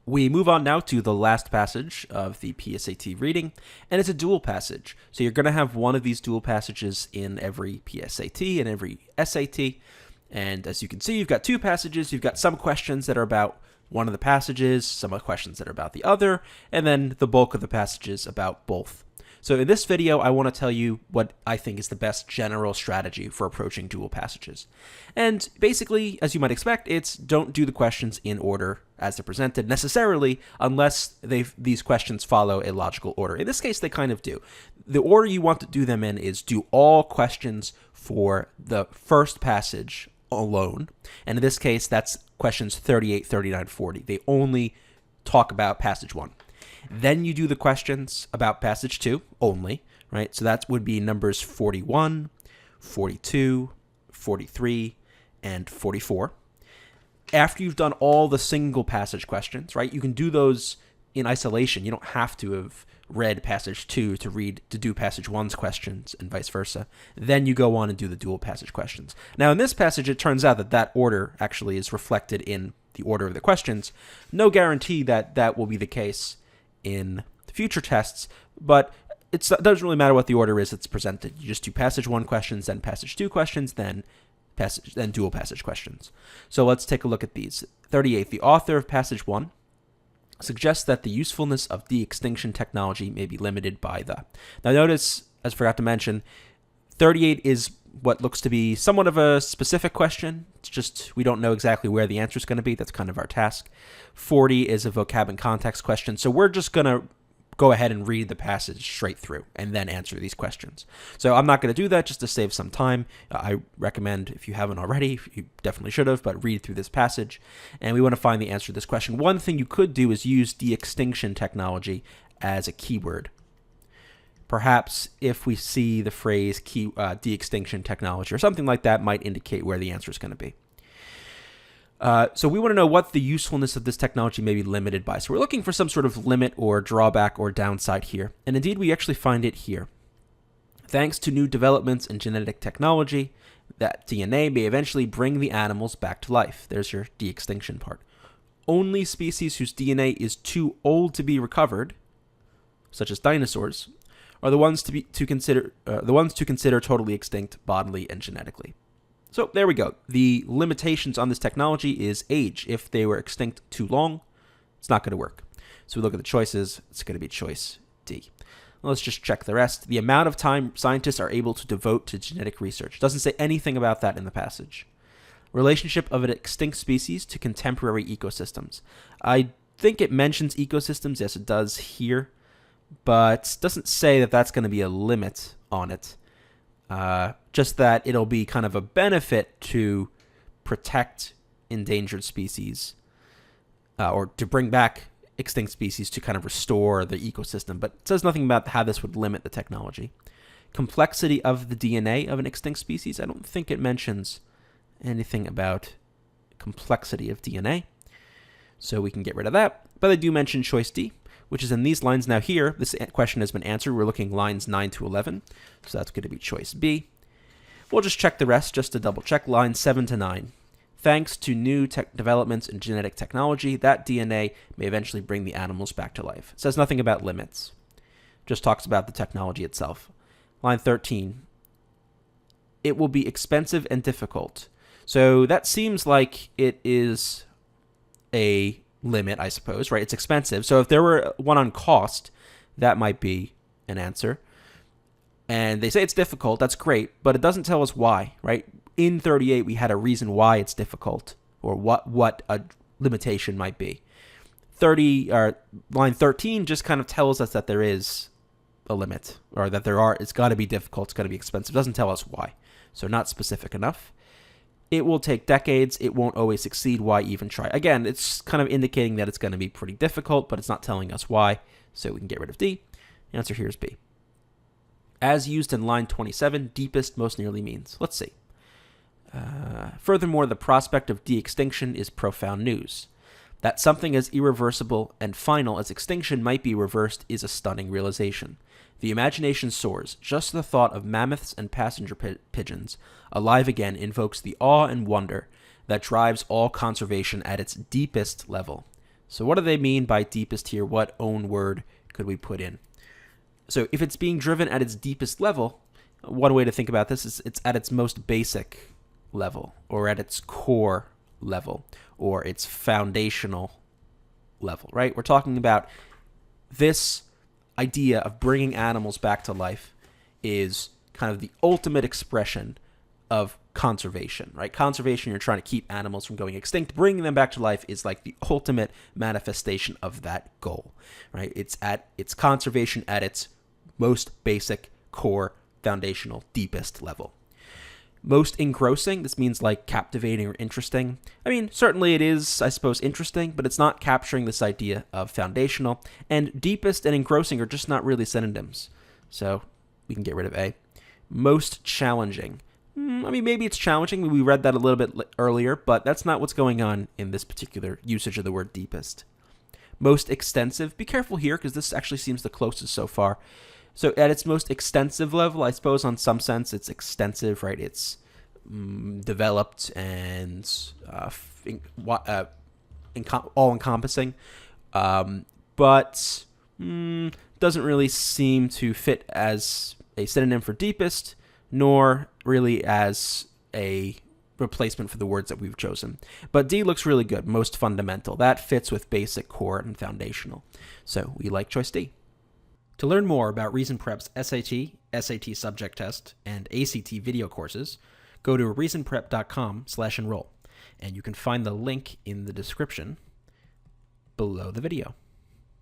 We move on now to the last passage of the PSAT reading, and it's a dual passage. So you're going to have one of these dual passages in every PSAT and every SAT. And as you can see, you've got two passages. You've got some questions that are about one of the passages, some questions that are about the other, and then the bulk of the passages about both. So in this video, I want to tell you what I think is the best general strategy for approaching dual passages. And basically, as you might expect, it's don't do the questions in order as they're presented necessarily, unless these questions follow a logical order. In this case, they kind of do. The order you want to do them in is do all questions for the first passage alone. And in this case, that's questions 38, 39, 40. They only talk about passage 1. Then you do the questions about passage 2 only, right? So that would be numbers 41, 42, 43, and 44. After you've done all the single passage questions, right? You can do those in isolation. You don't have to have read passage 2 to do passage 1's questions and vice versa. Then you go on and do the dual passage questions. Now in this passage, it turns out that order actually is reflected in the order of the questions. No guarantee that that will be the case in future tests, but it doesn't really matter what the order is that's presented. You just do passage 1 questions, then passage 2 questions, then dual passage questions. So let's take a look at these. 38. The author of passage 1 suggests that the usefulness of de-extinction technology may be limited by the. Now notice, as I forgot to mention, 38 is what looks to be somewhat of a specific question. It's just we don't know exactly where the answer is going to be. That's kind of our task. 40 is a vocab and context question. So we're just going to go ahead and read the passage straight through and then answer these questions. So I'm not going to do that just to save some time. I recommend, if you haven't already, you definitely should have, but read through this passage. And we want to find the answer to this question. One thing you could do is use de-extinction technology as a keyword. Perhaps if we see the phrase de-extinction technology or something like that might indicate where the answer is going to be. So we want to know what the usefulness of this technology may be limited by. So we're looking for some sort of limit or drawback or downside here. And indeed, we actually find it here. Thanks to new developments in genetic technology, that DNA may eventually bring the animals back to life. There's your de-extinction part. Only species whose DNA is too old to be recovered, such as dinosaurs, are the ones to consider totally extinct bodily and genetically. So there we go. The limitations on this technology is age. If they were extinct too long, it's not going to work. So we look at the choices. It's going to be choice D. Let's just check the rest. The amount of time scientists are able to devote to genetic research. Doesn't say anything about that in the passage. Relationship of an extinct species to contemporary ecosystems. I think it mentions ecosystems. Yes, it does here. But doesn't say that that's going to be a limit on it. Just that it'll be kind of a benefit to protect endangered species or to bring back extinct species to kind of restore the ecosystem. But it says nothing about how this would limit the technology. Complexity of the DNA of an extinct species. I don't think it mentions anything about complexity of DNA. So we can get rid of that. But they do mention choice D, which is in these lines. Now here, this question has been answered. We're looking lines 9 to 11. So that's going to be choice B. We'll just check the rest just to double check. Lines 7 to 9. Thanks to new developments in genetic technology, that DNA may eventually bring the animals back to life. It says nothing about limits. Just talks about the technology itself. Line 13. It will be expensive and difficult. So that seems like it is a limit, I suppose, right? It's expensive. So if there were one on cost, that might be an answer. And they say it's difficult. That's great, but it doesn't tell us why, right? In 38, we had a reason why it's difficult or what a limitation might be. Line 13 just kind of tells us that there is a limit or that it's got to be difficult. It's got to be expensive. It doesn't tell us why. So not specific enough. It will take decades. It won't always succeed. Why even try? Again, it's kind of indicating that it's going to be pretty difficult, but it's not telling us why. So we can get rid of D. The answer here is B. As used in line 27, deepest most nearly means. Let's see. Furthermore, the prospect of de-extinction is profound news. That something as irreversible and final as extinction might be reversed is a stunning realization. The imagination soars. Just the thought of mammoths and passenger pigeons alive again invokes the awe and wonder that drives all conservation at its deepest level. So what do they mean by deepest here? What own word could we put in? So if it's being driven at its deepest level, one way to think about this is it's at its most basic level, or at its core level, or its foundational level, right? We're talking about this idea of bringing animals back to life is kind of the ultimate expression of conservation, right? Conservation, you're trying to keep animals from going extinct. Bringing them back to life is like the ultimate manifestation of that goal, right? It's conservation at its most basic, core, foundational, deepest level. Most engrossing, this means like captivating or interesting. I mean, certainly it is, I suppose, interesting, but it's not capturing this idea of foundational. And deepest and engrossing are just not really synonyms. So we can get rid of A. Most challenging. I mean, maybe it's challenging. We read that a little bit earlier, but that's not what's going on in this particular usage of the word deepest. Most extensive. Be careful here, because this actually seems the closest so far. So at its most extensive level, I suppose on some sense it's extensive, right? It's developed and all-encompassing, but doesn't really seem to fit as a synonym for deepest, nor really as a replacement for the words that we've chosen. But D looks really good, most fundamental. That fits with basic, core, and foundational. So we like choice D. To learn more about Reason Prep's SAT, SAT subject test, and ACT video courses, go to reasonprep.com/enroll, and you can find the link in the description below the video.